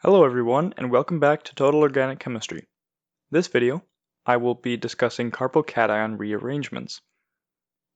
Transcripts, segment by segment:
Hello everyone, and welcome back to Total Organic Chemistry. This video, I will be discussing carbocation rearrangements.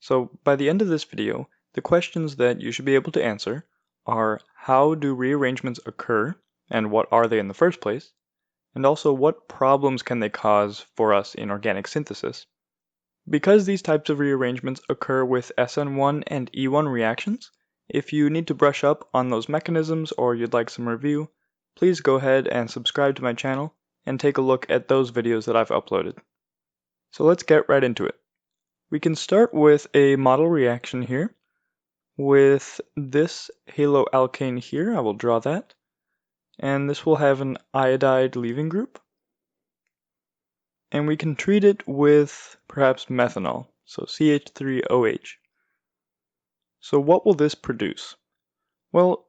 So by the end of this video, the questions that you should be able to answer are how do rearrangements occur, and what are they in the first place, and also what problems can they cause for us in organic synthesis. Because these types of rearrangements occur with SN1 and E1 reactions, if you need to brush up on those mechanisms or you'd like some review, please go ahead and subscribe to my channel and take a look at those videos that I've uploaded. So let's get right into it. We can start with a model reaction here with this haloalkane here. I will draw that. And this will have an iodide leaving group. And we can treat it with perhaps methanol, so CH3OH. So what will this produce? Well,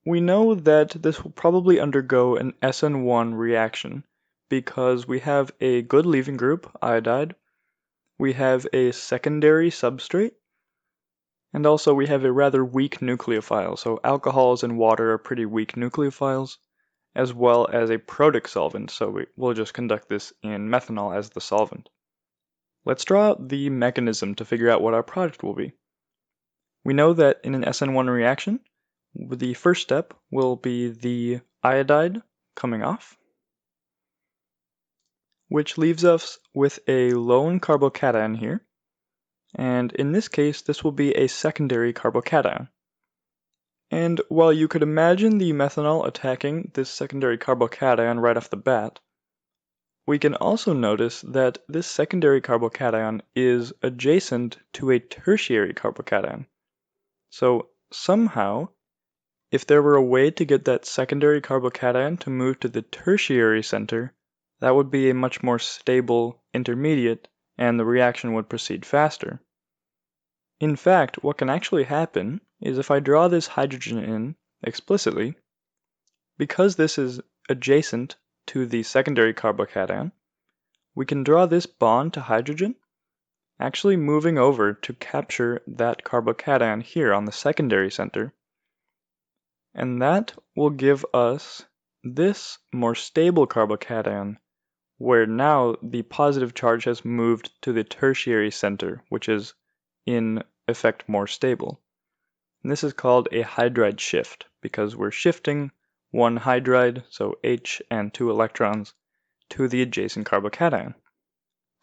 we know that this will probably undergo an SN1 reaction because we have a good leaving group, iodide, we have a secondary substrate, and also we have a rather weak nucleophile. So alcohols and water are pretty weak nucleophiles, as well as a protic solvent, so we'll just conduct this in methanol as the solvent. Let's draw out the mechanism to figure out what our product will be. We know that in an SN1 reaction, the first step will be the iodide coming off, which leaves us with a lone carbocation here, and in this case this will be a secondary carbocation. And while you could imagine the methanol attacking this secondary carbocation right off the bat, we can also notice that this secondary carbocation is adjacent to a tertiary carbocation. So somehow, if there were a way to get that secondary carbocation to move to the tertiary center, that would be a much more stable intermediate and the reaction would proceed faster. In fact, what can actually happen is if I draw this hydrogen in explicitly, because this is adjacent to the secondary carbocation, we can draw this bond to hydrogen actually moving over to capture that carbocation here on the secondary center. And that will give us this more stable carbocation, where now the positive charge has moved to the tertiary center, which is in effect more stable. And this is called a hydride shift, because we're shifting one hydride, so H and 2 electrons, to the adjacent carbocation.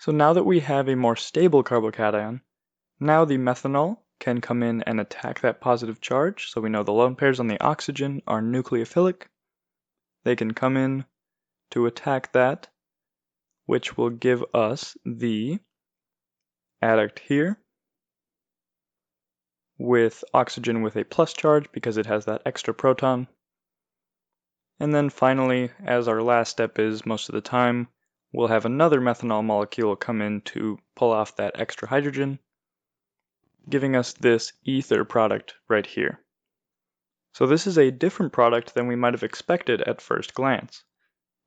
So now that we have a more stable carbocation, now the methanol can come in and attack that positive charge, so we know the lone pairs on the oxygen are nucleophilic. They can come in to attack that, which will give us the adduct here with oxygen with a plus charge because it has that extra proton. And then finally, as our last step is most of the time, we'll have another methanol molecule come in to pull off that extra hydrogen, giving us this ether product right here. So this is a different product than we might have expected at first glance.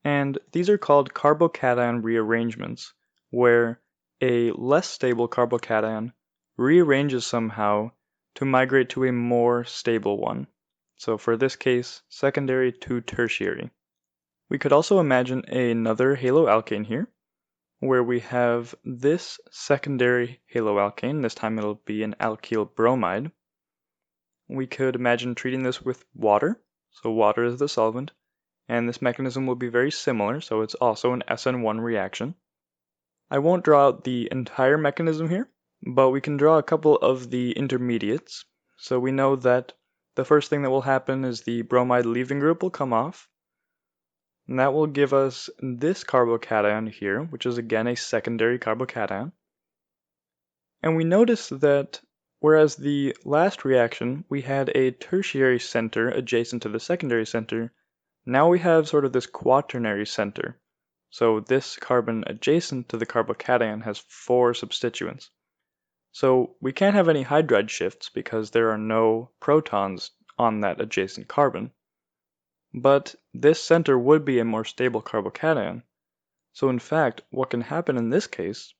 And these are called carbocation rearrangements, where a less stable carbocation rearranges somehow to migrate to a more stable one. So for this case, secondary to tertiary. We could also imagine another haloalkane here, where we have this secondary haloalkane. This time it'll be an alkyl bromide. We could imagine treating this with water, so water is the solvent, and this mechanism will be very similar, so it's also an SN1 reaction. I won't draw out the entire mechanism here, but we can draw a couple of the intermediates. So we know that the first thing that will happen is the bromide leaving group will come off, and that will give us this carbocation here, which is again a secondary carbocation. And we notice that whereas the last reaction we had a tertiary center adjacent to the secondary center, now we have sort of this quaternary center. So this carbon adjacent to the carbocation has 4 substituents. So we can't have any hydride shifts because there are no protons on that adjacent carbon. But this center would be a more stable carbocation. So in fact, what can happen in this case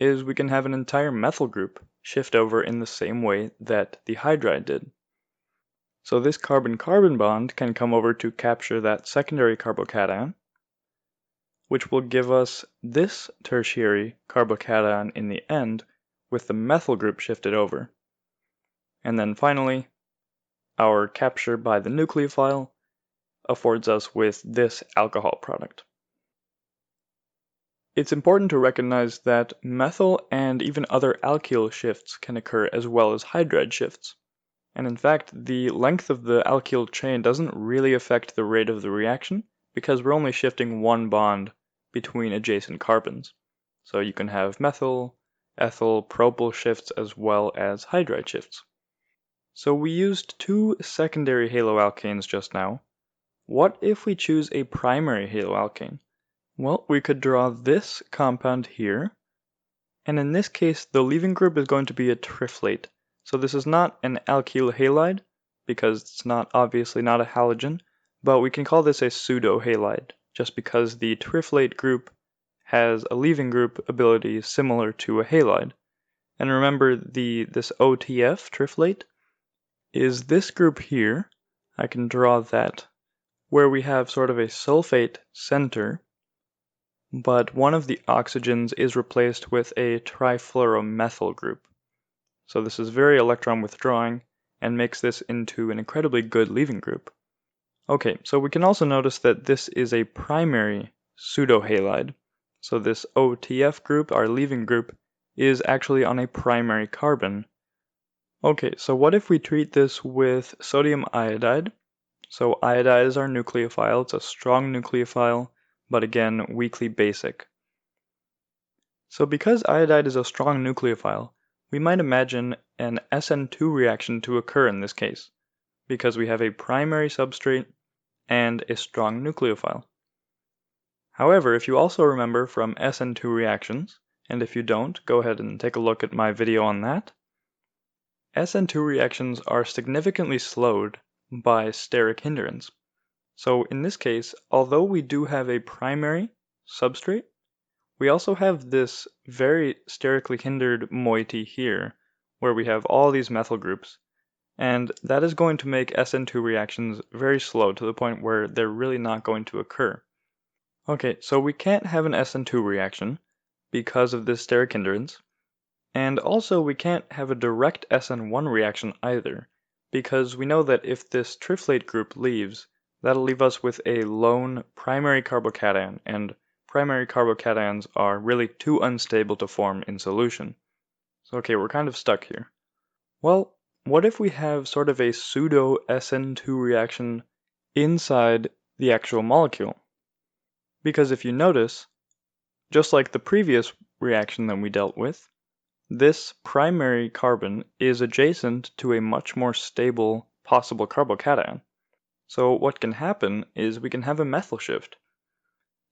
is we can have an entire methyl group shift over in the same way that the hydride did. So this carbon-carbon bond can come over to capture that secondary carbocation, which will give us this tertiary carbocation in the end with the methyl group shifted over. And then finally, our capture by the nucleophile affords us with this alcohol product. It's important to recognize that methyl and even other alkyl shifts can occur as well as hydride shifts. And in fact, the length of the alkyl chain doesn't really affect the rate of the reaction because we're only shifting one bond between adjacent carbons. So you can have methyl, ethyl, propyl shifts as well as hydride shifts. So we used two secondary haloalkanes just now. What if we choose a primary haloalkane? Well, we could draw this compound here, and in this case the leaving group is going to be a triflate. So this is not an alkyl halide, because it's obviously not a halogen, but we can call this a pseudo-halide, just because the triflate group has a leaving group ability similar to a halide. And remember, this OTF triflate is this group here. I can draw that, where we have sort of a sulfate center, but one of the oxygens is replaced with a trifluoromethyl group. So this is very electron withdrawing and makes this into an incredibly good leaving group. Okay, so we can also notice that this is a primary pseudohalide. So this OTF group, our leaving group, is actually on a primary carbon. Okay, so what if we treat this with sodium iodide? So iodide is our nucleophile. It's a strong nucleophile, but again, weakly basic. So because iodide is a strong nucleophile, we might imagine an SN2 reaction to occur in this case, because we have a primary substrate and a strong nucleophile. However, if you also remember from SN2 reactions, and if you don't, go ahead and take a look at my video on that, SN2 reactions are significantly slowed by steric hindrance. So in this case, although we do have a primary substrate, we also have this very sterically hindered moiety here, where we have all these methyl groups, and that is going to make SN2 reactions very slow to the point where they're really not going to occur. Okay, so we can't have an SN2 reaction because of this steric hindrance, and also we can't have a direct SN1 reaction either, because we know that if this triflate group leaves, that'll leave us with a lone primary carbocation, and primary carbocations are really too unstable to form in solution. So okay, we're kind of stuck here. Well, what if we have sort of a pseudo SN2 reaction inside the actual molecule? Because if you notice, just like the previous reaction that we dealt with, this primary carbon is adjacent to a much more stable possible carbocation. So what can happen is we can have a methyl shift.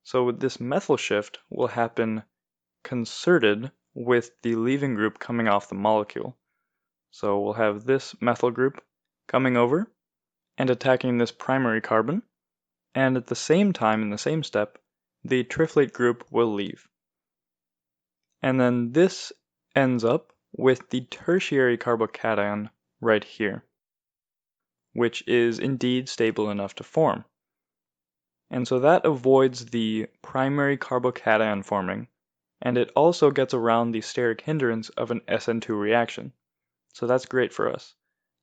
So this methyl shift will happen concerted with the leaving group coming off the molecule. So we'll have this methyl group coming over and attacking this primary carbon, and at the same time, in the same step, the triflate group will leave. And then this ends up with the tertiary carbocation right here, which is indeed stable enough to form. And so that avoids the primary carbocation forming, and it also gets around the steric hindrance of an SN2 reaction. So that's great for us.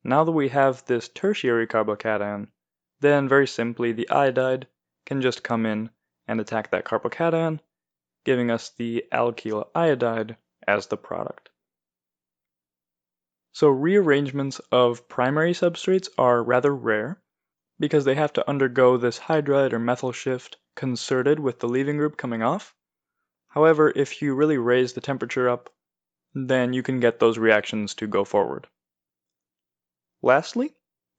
Now that we have this tertiary carbocation, then very simply the iodide can just come in and attack that carbocation, giving us the alkyl iodide as the product. So rearrangements of primary substrates are rather rare because they have to undergo this hydride or methyl shift concerted with the leaving group coming off. However, if you really raise the temperature up, then you can get those reactions to go forward. Lastly,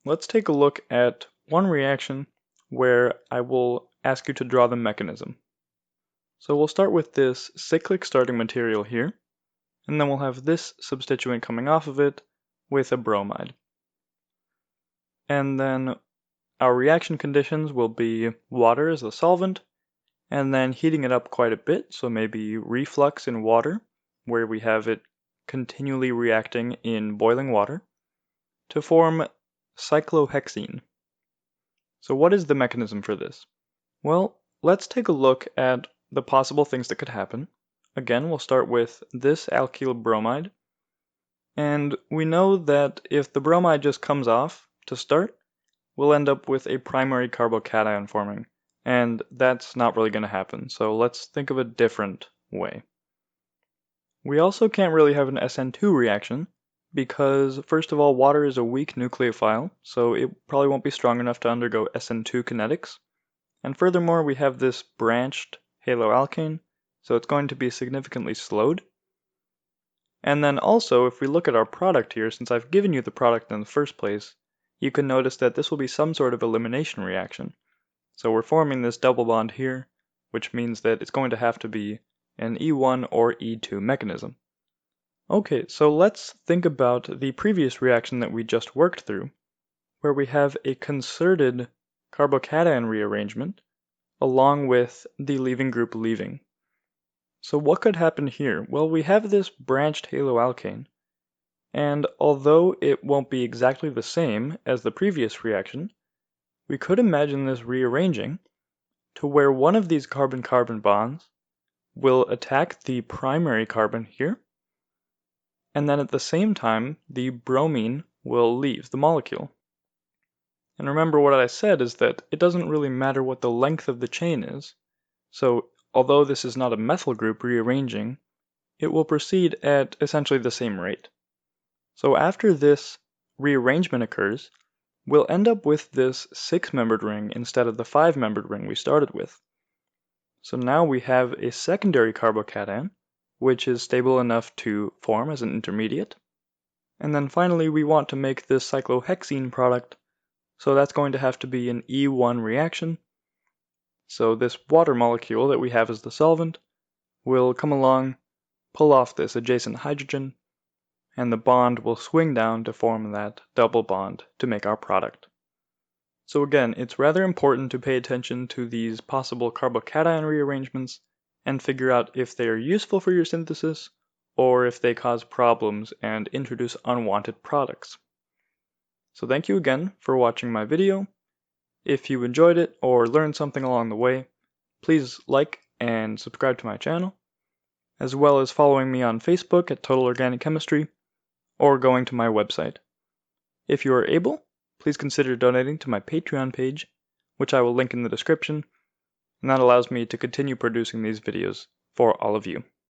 let's take a look at one reaction where I will ask you to draw the mechanism. So we'll start with this cyclic starting material here, and then we'll have this substituent coming off of it with a bromide. And then our reaction conditions will be water as the solvent, and then heating it up quite a bit, so maybe reflux in water, where we have it continually reacting in boiling water, to form cyclohexene. So what is the mechanism for this? Well, let's take a look at the possible things that could happen. Again, we'll start with this alkyl bromide. And we know that if the bromide just comes off to start, we'll end up with a primary carbocation forming. And that's not really going to happen, so let's think of a different way. We also can't really have an SN2 reaction because, first of all, water is a weak nucleophile, so it probably won't be strong enough to undergo SN2 kinetics. And furthermore, we have this branched haloalkane, so it's going to be significantly slowed. And then also, if we look at our product here, since I've given you the product in the first place, you can notice that this will be some sort of elimination reaction. So we're forming this double bond here, which means that it's going to have to be an E1 or E2 mechanism. Okay, so let's think about the previous reaction that we just worked through, where we have a concerted carbocation rearrangement along with the leaving group leaving. So what could happen here? Well, we have this branched haloalkane, and although it won't be exactly the same as the previous reaction, we could imagine this rearranging to where one of these carbon-carbon bonds will attack the primary carbon here, and then at the same time the bromine will leave the molecule. And remember what I said is that it doesn't really matter what the length of the chain is, so although this is not a methyl group rearranging, it will proceed at essentially the same rate. So after this rearrangement occurs, we'll end up with this 6-membered ring instead of the 5-membered ring we started with. So now we have a secondary carbocation, which is stable enough to form as an intermediate. And then finally we want to make this cyclohexene product, so that's going to have to be an E1 reaction. So this water molecule that we have as the solvent will come along, pull off this adjacent hydrogen, and the bond will swing down to form that double bond to make our product. So again, it's rather important to pay attention to these possible carbocation rearrangements and figure out if they are useful for your synthesis or if they cause problems and introduce unwanted products. So thank you again for watching my video. If you enjoyed it or learned something along the way, please like and subscribe to my channel, as well as following me on Facebook at Total Organic Chemistry or going to my website. If you are able, please consider donating to my Patreon page, which I will link in the description, and that allows me to continue producing these videos for all of you.